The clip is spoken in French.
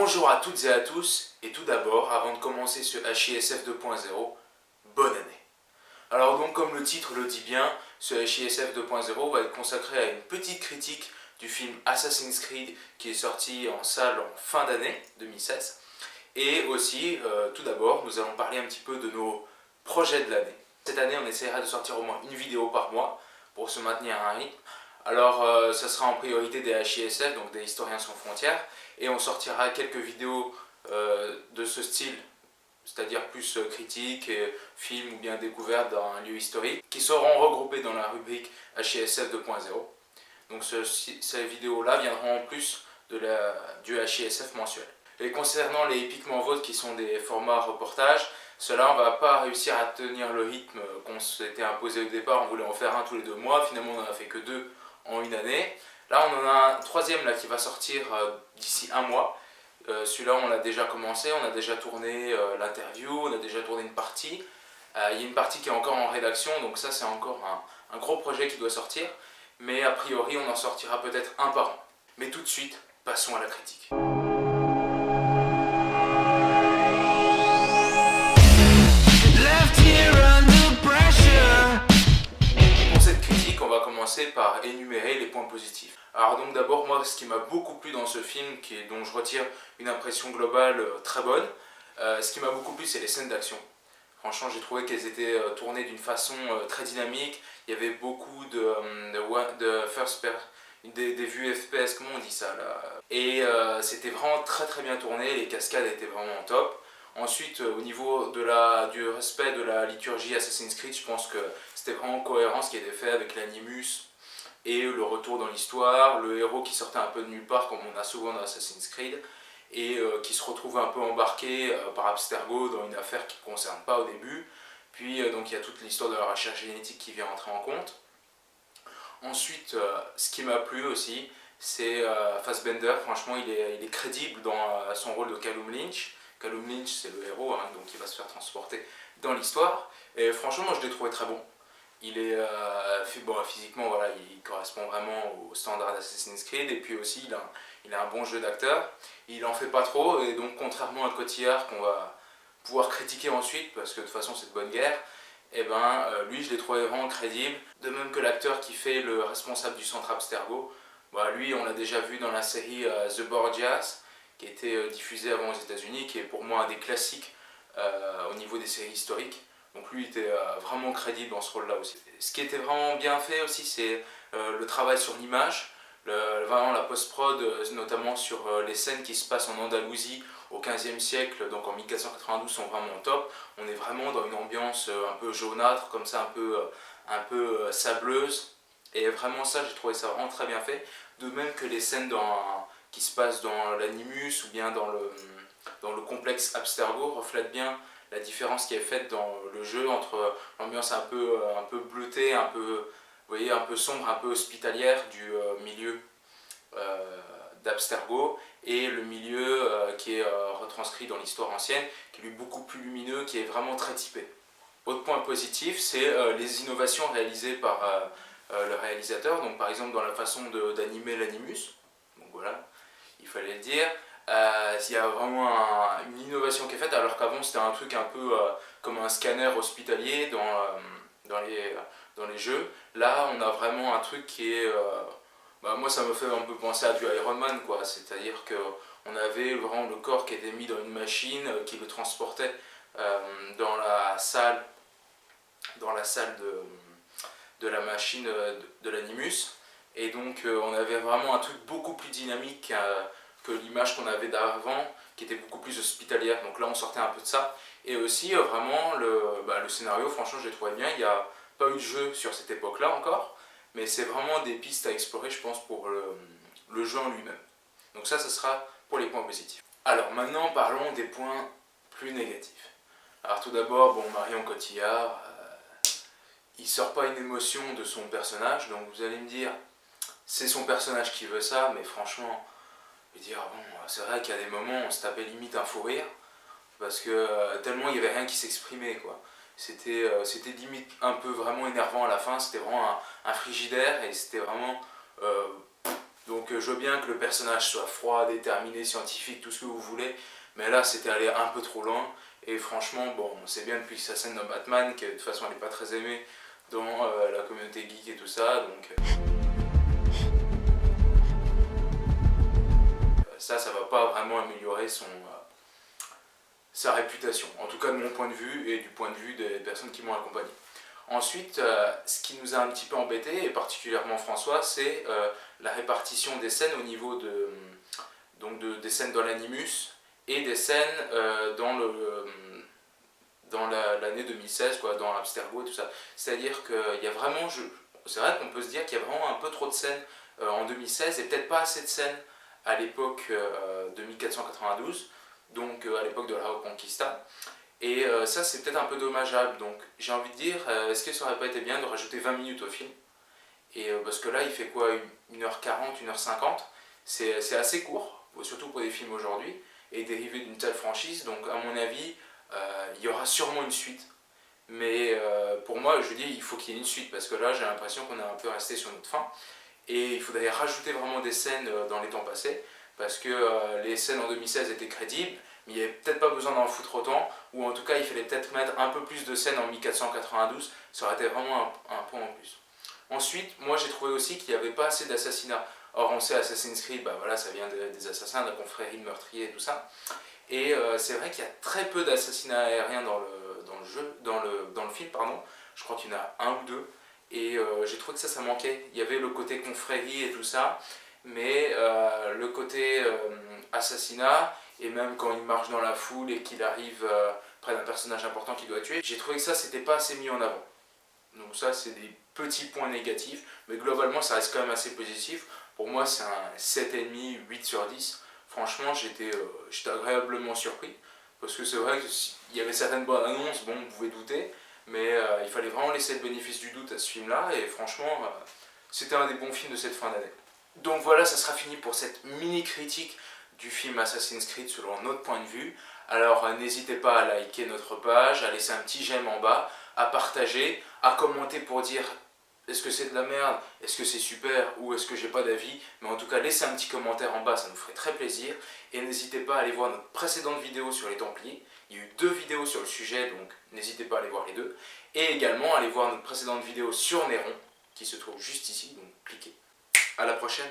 Bonjour à toutes et à tous, et tout d'abord, avant de commencer ce HISF 2.0, bonne année. Alors donc comme le titre le dit bien, ce HISF 2.0 va être consacré à une petite critique du film Assassin's Creed qui est sorti en salle en fin d'année 2016. Et aussi, tout d'abord, nous allons parler un petit peu de nos projets de l'année. Cette année, on essaiera de sortir au moins une vidéo par mois pour se maintenir à un rythme. Alors, ça sera en priorité des HISF, donc des historiens sans frontières, et on sortira quelques vidéos de ce style, c'est-à-dire plus critiques, films ou bien découvertes d'un lieu historique, qui seront regroupées dans la rubrique HISF 2.0. Donc ces vidéos-là viendront en plus du HISF mensuel. Et concernant les épiquement votes qui sont des formats reportages, cela on va pas réussir à tenir le rythme qu'on s'était imposé au départ. On voulait en faire un tous les 2 mois, finalement on en a fait que 2 en une année. Là on en a un troisième là, qui va sortir d'ici 1 mois. Celui-là on l'a déjà commencé, on a déjà tourné l'interview, on a déjà tourné une partie. Il y a une partie qui est encore en rédaction, donc ça c'est encore un gros projet qui doit sortir. Mais a priori on en sortira peut-être un par an. Mais tout de suite, passons à la critique. Pour cette critique, on va commencer par énumérer les points positifs. Alors donc d'abord, moi ce qui m'a beaucoup plu dans ce film, dont je retire une impression globale très bonne, ce qui m'a beaucoup plu c'est les scènes d'action. Franchement, j'ai trouvé qu'elles étaient tournées d'une façon très dynamique. Il y avait beaucoup de first person, des vues FPS, comment on dit ça là. Et c'était vraiment très bien tourné, les cascades étaient vraiment top. Ensuite, au niveau du respect de la liturgie Assassin's Creed, je pense que c'était vraiment cohérent ce qui était fait avec l'animus et le retour dans l'histoire, le héros qui sortait un peu de nulle part comme on a souvent dans Assassin's Creed, et qui se retrouve un peu embarqué par Abstergo dans une affaire qui ne concerne pas au début. Puis donc il y a toute l'histoire de la recherche génétique qui vient entrer en compte. Ensuite, ce qui m'a plu aussi, c'est Fassbender. Franchement, il est crédible dans son rôle de Callum Lynch. Callum Lynch, c'est le héros, hein, donc il va se faire transporter dans l'histoire. Et franchement, moi je l'ai trouvé très bon. Il est physiquement, voilà, il correspond vraiment au standard d'Assassin's Creed, et puis aussi il a un bon jeu d'acteur. Il en fait pas trop, et donc contrairement à Cotillard qu'on va pouvoir critiquer ensuite, parce que de toute façon c'est de bonne guerre, et lui je l'ai trouvé vraiment crédible. De même que l'acteur qui fait le responsable du centre Abstergo, lui on l'a déjà vu dans la série The Borgias, qui a été diffusée avant aux États-Unis, qui est pour moi un des classiques au niveau des séries historiques. Donc lui était vraiment crédible dans ce rôle-là aussi. Ce qui était vraiment bien fait aussi, c'est le travail sur l'image, vraiment la post-prod, notamment sur les scènes qui se passent en Andalousie au XVe siècle, donc en 1492, sont vraiment top. On est vraiment dans une ambiance un peu jaunâtre, comme ça, un peu sableuse. Et vraiment ça, j'ai trouvé ça vraiment très bien fait. De même que les scènes qui se passent dans l'Animus ou bien dans le complexe Abstergo reflètent bien la différence qui est faite dans le jeu entre l'ambiance un peu bleutée, un peu sombre, un peu hospitalière du milieu d'Abstergo, et le milieu qui est retranscrit dans l'histoire ancienne, qui est lui beaucoup plus lumineux, qui est vraiment très typé. Autre point positif, c'est les innovations réalisées par le réalisateur, donc par exemple dans la façon d'animer l'animus, donc voilà, il fallait le dire. Il y a vraiment une innovation qui est faite, alors qu'avant c'était un truc un peu comme un scanner hospitalier dans les jeux. Là on a vraiment un truc qui est... moi ça me fait un peu penser à du Iron Man, quoi. C'est-à-dire qu'on avait vraiment le corps qui était mis dans une machine qui le transportait dans la salle de la machine de l'animus. Et donc on avait vraiment un truc beaucoup plus dynamique que l'image qu'on avait d'avant, qui était beaucoup plus hospitalière. Donc là on sortait un peu de ça. Et aussi vraiment le scénario, franchement je l'ai trouvé bien. Il n'y a pas eu de jeu sur cette époque là encore, mais c'est vraiment des pistes à explorer, je pense, pour le jeu en lui-même. Donc ça sera pour les points positifs. Alors maintenant parlons des points plus négatifs. Alors tout d'abord, Marion Cotillard, il sort pas une émotion de son personnage, donc vous allez me dire c'est son personnage qui veut ça, mais franchement, je vais dire, c'est vrai qu'il y a des moments où on se tapait limite un fou rire, parce que tellement il n'y avait rien qui s'exprimait, quoi. C'était limite un peu vraiment énervant à la fin, c'était vraiment un frigidaire, et c'était vraiment Donc je veux bien que le personnage soit froid, déterminé, scientifique, tout ce que vous voulez, mais là c'était aller un peu trop loin. Et franchement, bon, on sait bien depuis sa scène dans Batman, que de toute façon elle n'est pas très aimée dans la communauté geek et tout ça, donc ça va pas vraiment améliorer sa réputation, en tout cas de mon point de vue et du point de vue des personnes qui m'ont accompagné. Ensuite, ce qui nous a un petit peu embêté, et particulièrement François, c'est la répartition des scènes au niveau des scènes dans l'animus et des scènes dans l'année 2016, quoi, dans Abstergo et tout ça. C'est-à-dire qu'il y a vraiment, c'est vrai qu'on peut se dire qu'il y a vraiment un peu trop de scènes en 2016 et peut-être pas assez de scènes à l'époque de 1492, donc à l'époque de la Reconquista. Et ça c'est peut-être un peu dommageable, donc j'ai envie de dire, est-ce que ça aurait pas été bien de rajouter 20 minutes au film? Et parce que là il fait quoi, 1h40, 1h50, c'est assez court, surtout pour des films aujourd'hui, et dérivé d'une telle franchise, donc à mon avis, il y aura sûrement une suite. Mais pour moi, je dis, il faut qu'il y ait une suite, parce que là j'ai l'impression qu'on est un peu resté sur notre fin, et il faudrait rajouter vraiment des scènes dans les temps passés, parce que les scènes en 2016 étaient crédibles, mais il n'y avait peut-être pas besoin d'en foutre autant, ou en tout cas il fallait peut-être mettre un peu plus de scènes en 1492, ça aurait été vraiment un point en plus. Ensuite, moi j'ai trouvé aussi qu'il n'y avait pas assez d'assassinats. Or on sait Assassin's Creed, bah voilà, ça vient des assassins, de la confrérie de meurtriers et tout ça. Et c'est vrai qu'il y a très peu d'assassinats aériens dans le film, pardon. Je crois qu'il y en a un ou deux. Et j'ai trouvé que ça manquait. Il y avait le côté confrérie et tout ça, mais le côté assassinat, et même quand il marche dans la foule et qu'il arrive près d'un personnage important qu'il doit tuer, j'ai trouvé que ça c'était pas assez mis en avant. Donc ça c'est des petits points négatifs, mais globalement ça reste quand même assez positif. Pour moi c'est un 7,5, 8 sur 10. Franchement j'étais agréablement surpris, parce que c'est vrai qu'il y avait certaines bonnes annonces, bon vous pouvez douter, mais il fallait vraiment laisser le bénéfice du doute à ce film là, et franchement c'était un des bons films de cette fin d'année. Donc voilà, ça sera fini pour cette mini critique du film Assassin's Creed selon notre point de vue. Alors n'hésitez pas à liker notre page, à laisser un petit j'aime en bas, à partager, à commenter pour dire est-ce que c'est de la merde, est-ce que c'est super, ou est-ce que j'ai pas d'avis. Mais en tout cas laissez un petit commentaire en bas, ça nous ferait très plaisir. Et n'hésitez pas à aller voir notre précédente vidéo sur les Templiers. Il y a eu 2 vidéos sur le sujet, donc n'hésitez pas à aller voir les 2. Et également aller voir notre précédente vidéo sur Néron, qui se trouve juste ici, donc cliquez. À la prochaine.